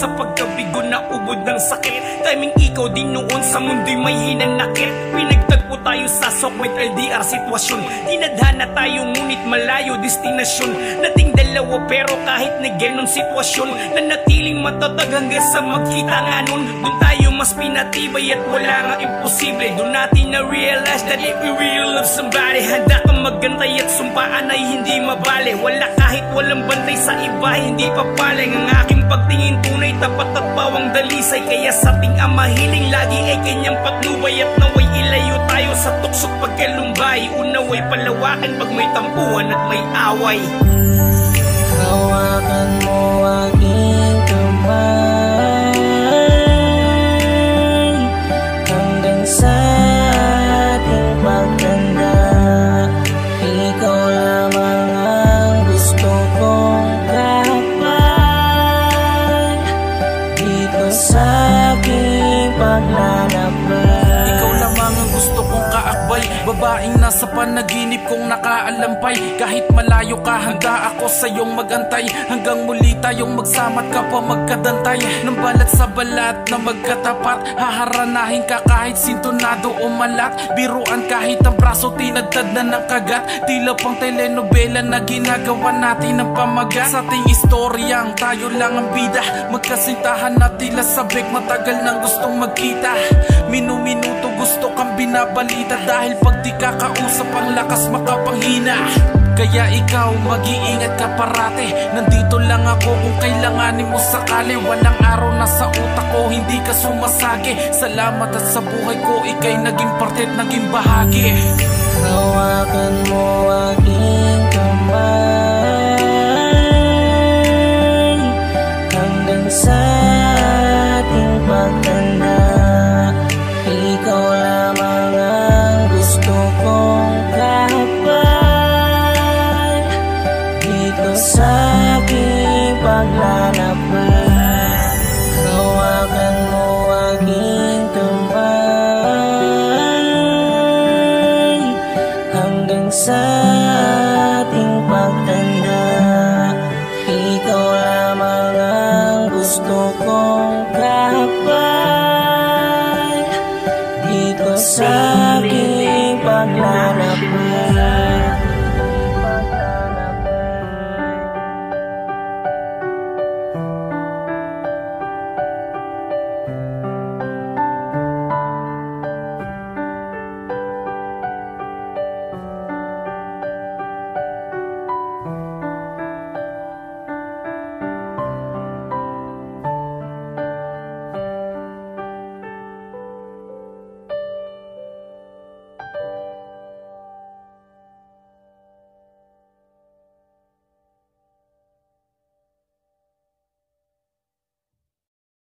sa pagkabigo na ubod ng sakit. Timing ikaw din noon sa mundo'y may hinanakit. Pinagtagpo tayo sa Sokmed LDR sitwasyon. Tinadhana tayo ngunit malayo destinasyon. Nating dalawa pero kahit na ganun sitwasyon, nanatiling matatag hanggang sa magkita nga nun. Doon tayo mas pinatibay at wala nga imposible. Doon natin na-realize that if we really love somebody, handa kang maggantay at sumpaan ay hindi mabale. Wala kahit walang bantay sa iba, hindi papaling. Ang aking pagtingin tunay, tapat at bawang dalisay. Kaya sa ating amahiling lagi ay kanyang patnubay. At naway ilayo tayo sa tuksok pagkalumbay. Unaway palawakan pag may tampuhan at may away. Hawakan mo aking kamay hanggang sa ating pagtanda. Ikaw lamang ang gusto kong kapal dito sa aking paglalakbay. Ikaw lamang ang gusto kong kaakbay, babaeng nasa panaginip kong nakaalambay. Kahit malayo ka, handa ako sa iyong magantay. Hanggang muli tayong magsama't kapwa magkadantay. Ng balat sa balat na magkatapat, haharanahin ka kahit sintonado o malat. Biruan kahit ang braso tinadtad na ng kagat. Tila pang telenovela na ginagawa natin ng pamagat. Sa ating istoryang tayo lang ang bida, magkasintahan na tila sabik, matagal nang gustong magkita. Minu-minuto gusto kang binabalita, dahil pag di ka kausap ang lakas makapanghina. Kaya ikaw mag-iingat ka parate, nandito lang ako kung kailanganin mo sakali. Walang araw na sa utak ko hindi ka sumasagi. Salamat at sa buhay ko ika'y naging parte at naging bahagi. Hawakan mo aking kamay hanggang sa ating pagtanda. Ikaw lamang ang gusto kong kapal dito sa aking paglalakbay. Hawakan mo aking kamay hanggang sa ating pagtanda. Ikaw lamang ang gusto kong kapal